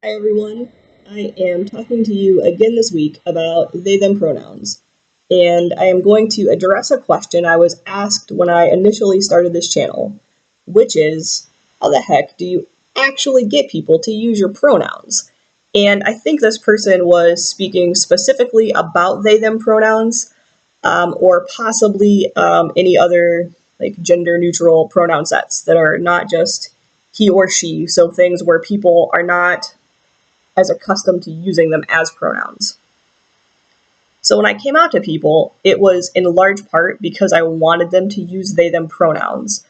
Hi everyone. I am talking to you again this week about they them pronouns. And I am going to address a question I was asked when I initially started this channel, which is how the heck do you actually get people to use your pronouns? And I think this person was speaking specifically about they them pronouns, or possibly any other like gender neutral pronoun sets that are not just he or she, so things where people are not as accustomed to using them as pronouns. So when I came out to people, it was in large part because I wanted them to use they them pronouns.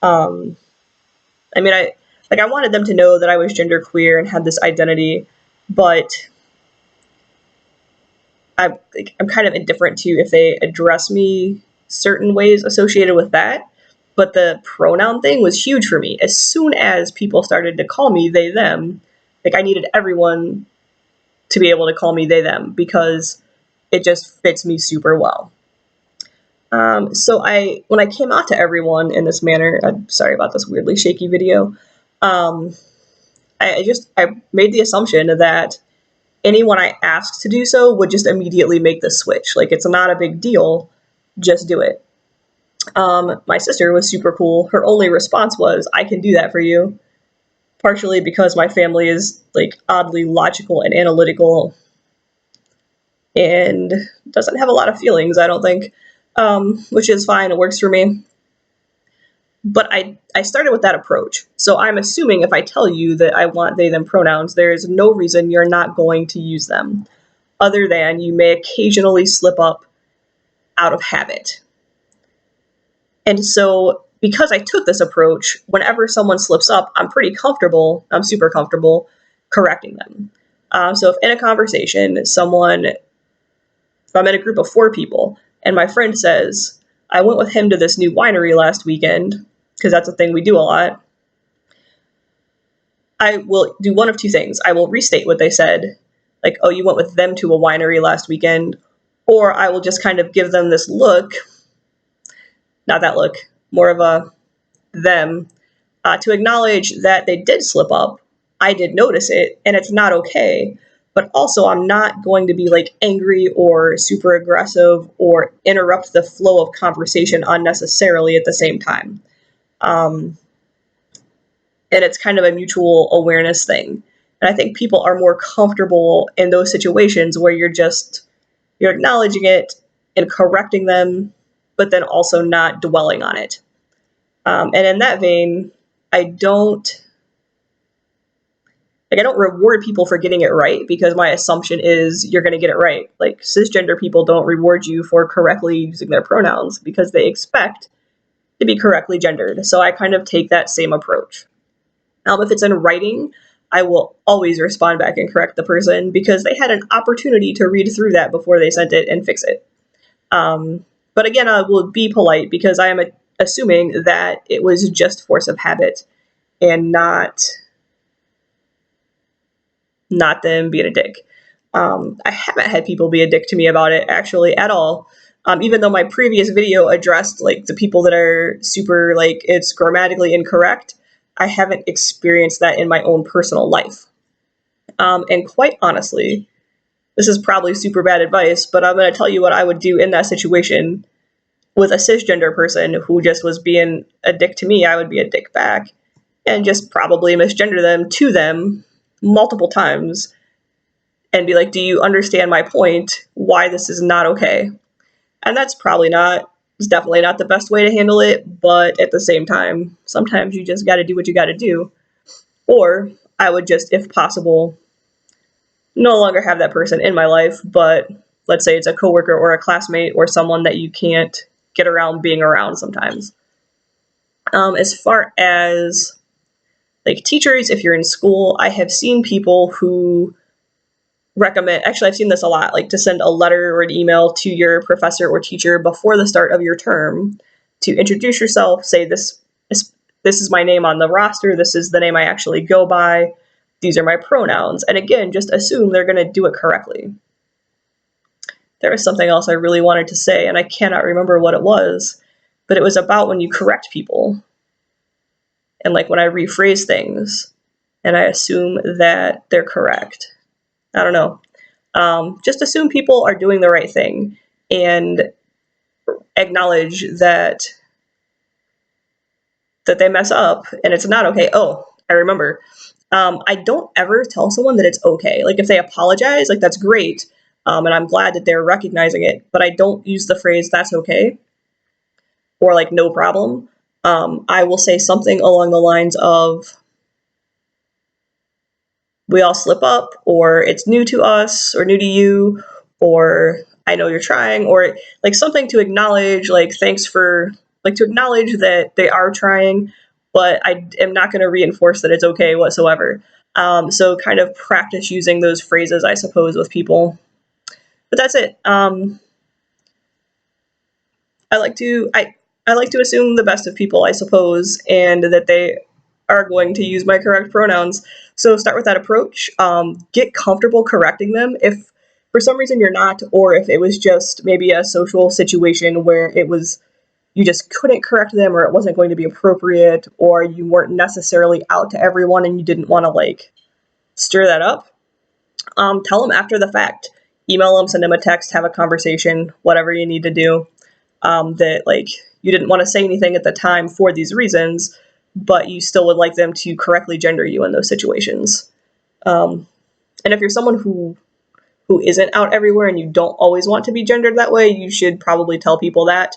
Um, I wanted them to know that I was genderqueer and had this identity, but I'm kind of indifferent to if they address me certain ways associated with that. But the pronoun thing was huge for me. As soon as people started to call me they them, like I needed everyone to be able to call me they them because it just fits me super well. When I came out to everyone in this manner, I'm sorry about this weirdly shaky video. Um, I made the assumption that anyone I asked to do so would just immediately make the switch. Like it's not a big deal, just do it. My sister was super cool. Her only response was, "I can do that for you." Partially because my family is like oddly logical and analytical and doesn't have a lot of feelings, I don't think, which is fine. It works for me. But I started with that approach. So I'm assuming if I tell you that I want they, them pronouns, there is no reason you're not going to use them, other than you may occasionally slip up out of habit. And so because I took this approach, whenever someone slips up, I'm super comfortable correcting them. So if in a conversation, if I'm in a group of 4 people and my friend says, "I went with him to this new winery last weekend," because that's a thing we do a lot, I will do one of two things. I will restate what they said, like, "Oh, you went with them to a winery last weekend," or I will just kind of give them this look, not that look, more of a them, to acknowledge that they did slip up. I did notice it, and it's not okay. But also, I'm not going to be like angry or super aggressive or interrupt the flow of conversation unnecessarily at the same time. Um, and it's kind of a mutual awareness thing. And I think people are more comfortable in those situations where you're acknowledging it and correcting them, but then also not dwelling on it. And in that vein, I don't I don't reward people for getting it right because my assumption is you're going to get it right. Like cisgender people don't reward you for correctly using their pronouns because they expect to be correctly gendered. So I kind of take that same approach. If it's in writing, I will always respond back and correct the person because they had an opportunity to read through that before they sent it and fix it. But again, I will be polite because I am assuming that it was just force of habit and not them being a dick. I haven't had people be a dick to me about it actually at all. Even though my previous video addressed like the people that are super like it's grammatically incorrect, I haven't experienced that in my own personal life. And quite honestly, this is probably super bad advice, but I'm going to tell you what I would do in that situation with a cisgender person who just was being a dick to me. I would be a dick back and just probably misgender them to them multiple times and be like, "Do you understand my point? Why this is not okay?" And it's definitely not the best way to handle it, but at the same time, sometimes you just got to do what you got to do. Or I would just, if possible, no longer have that person in my life, but let's say it's a coworker or a classmate or someone that you can't get around being around sometimes. As far as like teachers, if you're in school, I have seen people who actually I've seen this a lot, like to send a letter or an email to your professor or teacher before the start of your term to introduce yourself, say this is my name on the roster, this is the name I actually go by, these are my pronouns, and again, just assume they're going to do it correctly. There was something else I really wanted to say, and I cannot remember what it was, but it was about when you correct people, and like when I rephrase things, and I assume that they're correct. I don't know. Just assume people are doing the right thing and acknowledge that they mess up and it's not okay. Oh, I remember. I don't ever tell someone that it's okay. Like if they apologize, like that's great. And I'm glad that they're recognizing it, but I don't use the phrase that's okay or like no problem. I will say something along the lines of we all slip up, or it's new to us, or new to you, or I know you're trying, or like something to acknowledge, like thanks for, like to acknowledge that they are trying, but I am not going to reinforce that it's okay whatsoever. So kind of practice using those phrases, I suppose, with people. But that's it. I like to I like to assume the best of people, I suppose, and that they are going to use my correct pronouns. So start with that approach. Get comfortable correcting them if for some reason you're not, or if it was just maybe a social situation where it was you just couldn't correct them, or it wasn't going to be appropriate, or you weren't necessarily out to everyone and you didn't want to like stir that up. Tell them after the fact. Email them, send them a text, have a conversation, whatever you need to do. That like you didn't want to say anything at the time for these reasons, but you still would like them to correctly gender you in those situations. And if you're someone who isn't out everywhere and you don't always want to be gendered that way, you should probably tell people that.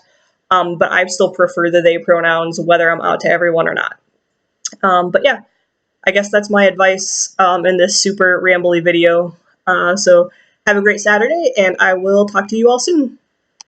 But I still prefer the they pronouns whether I'm out to everyone or not. But yeah, I guess that's my advice in this super rambly video. So have a great Saturday, and I will talk to you all soon.